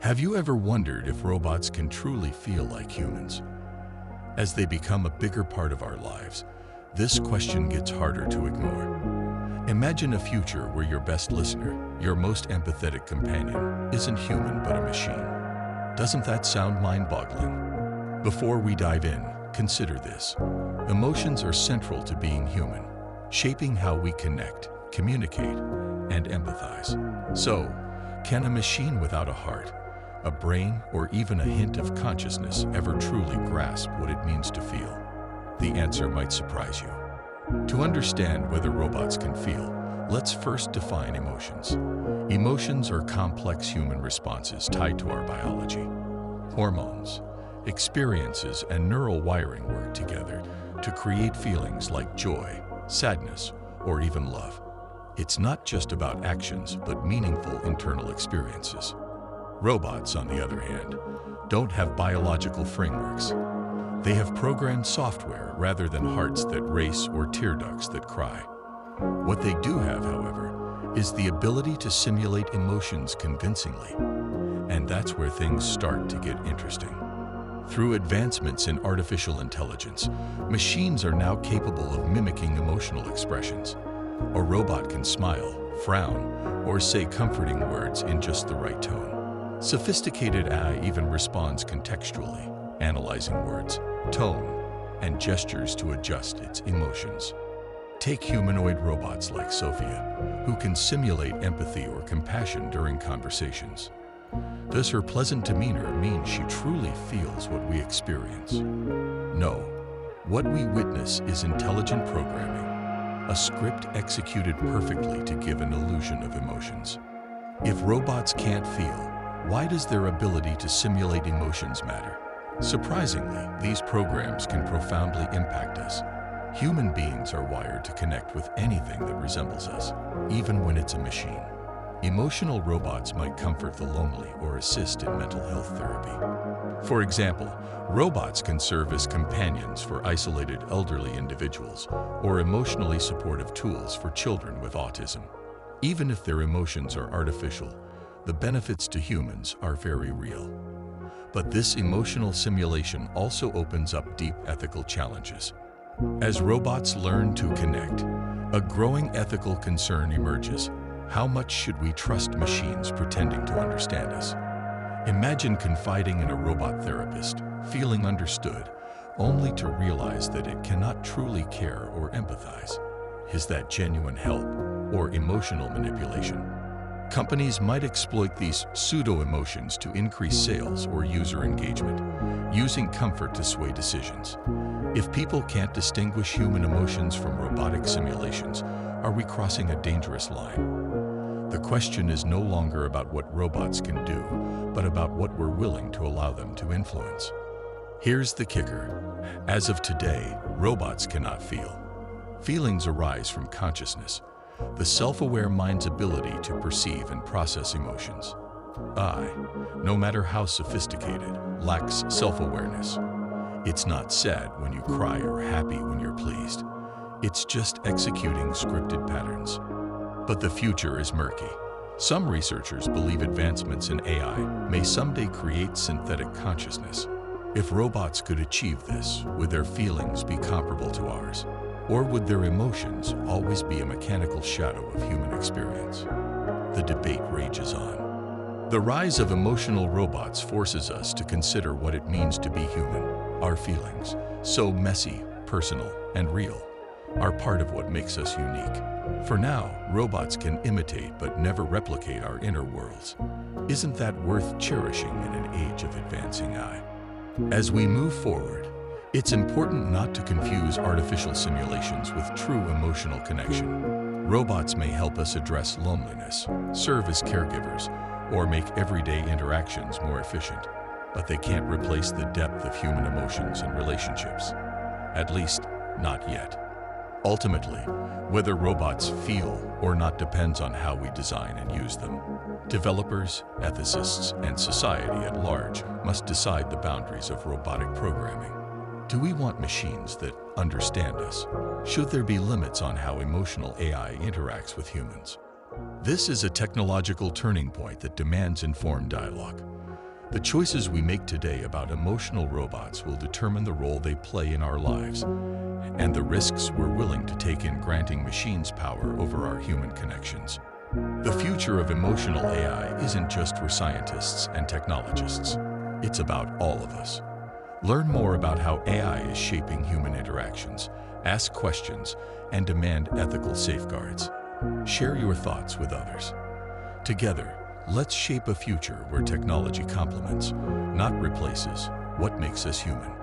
Have you ever wondered if robots can truly feel like humans? As they become a bigger part of our lives, this question gets harder to ignore. Imagine a future where your best listener, your most empathetic companion, isn't human but a machine. Doesn't that sound mind-boggling? Before we dive in, consider this. Emotions are central to being human, shaping how we connect, communicate, and empathize. So, can a machine without a heart, a brain, or even a hint of consciousness ever truly grasp what it means to feel? The answer might surprise you. To understand whether robots can feel, let's first define emotions. Emotions are complex human responses tied to our biology. Hormones, experiences, and neural wiring work together to create feelings like joy, sadness, or even love. It's not just about actions, but meaningful internal experiences. Robots, on the other hand, don't have biological frameworks. They have programmed software rather than hearts that race or tear ducts that cry. What they do have, however, is the ability to simulate emotions convincingly. And that's where things start to get interesting. Through advancements in artificial intelligence, machines are now capable of mimicking emotional expressions. A robot can smile, frown, or say comforting words in just the right tone. Sophisticated AI even responds contextually, analyzing words, tone, and gestures to adjust its emotions. Take humanoid robots like Sophia, who can simulate empathy or compassion during conversations. Does her pleasant demeanor mean she truly feels what we experience? No. What we witness is intelligent programming, a script executed perfectly to give an illusion of emotions. If robots can't feel, why does their ability to simulate emotions matter? Surprisingly, these programs can profoundly impact us. Human beings are wired to connect with anything that resembles us, even when it's a machine. Emotional robots might comfort the lonely or assist in mental health therapy. For example, robots can serve as companions for isolated elderly individuals or emotionally supportive tools for children with autism. Even if their emotions are artificial, the benefits to humans are very real. But this emotional simulation also opens up deep ethical challenges. As robots learn to connect, a growing ethical concern emerges. How much should we trust machines pretending to understand us? Imagine confiding in a robot therapist, feeling understood, only to realize that it cannot truly care or empathize. Is that genuine help or emotional manipulation? Companies might exploit these pseudo-emotions to increase sales or user engagement, using comfort to sway decisions. If people can't distinguish human emotions from robotic simulations, are we crossing a dangerous line? The question is no longer about what robots can do, but about what we're willing to allow them to influence. Here's the kicker. As of today, robots cannot feel. Feelings arise from consciousness, the self-aware mind's ability to perceive and process emotions. I, no matter how sophisticated, lacks self-awareness. It's not sad when you cry or happy when you're pleased. It's just executing scripted patterns. But the future is murky. Some researchers believe advancements in AI may someday create synthetic consciousness. If robots could achieve this, would their feelings be comparable to ours? Or would their emotions always be a mechanical shadow of human experience? The debate rages on. The rise of emotional robots forces us to consider what it means to be human. Our feelings, so messy, personal, and real, are part of what makes us unique. For now, robots can imitate but never replicate our inner worlds. Isn't that worth cherishing in an age of advancing AI? As we move forward, it's important not to confuse artificial simulations with true emotional connection. Robots may help us address loneliness, serve as caregivers, or make everyday interactions more efficient, but they can't replace the depth of human emotions and relationships. At least, not yet. Ultimately, whether robots feel or not depends on how we design and use them. Developers, ethicists, and society at large must decide the boundaries of robotic programming. Do we want machines that understand us? Should there be limits on how emotional AI interacts with humans? This is a technological turning point that demands informed dialogue. The choices we make today about emotional robots will determine the role they play in our lives and the risks we're willing to take in granting machines power over our human connections. The future of emotional AI isn't just for scientists and technologists. It's about all of us. Learn more about how AI is shaping human interactions, ask questions, and demand ethical safeguards. Share your thoughts with others. Together, let's shape a future where technology complements, not replaces, what makes us human.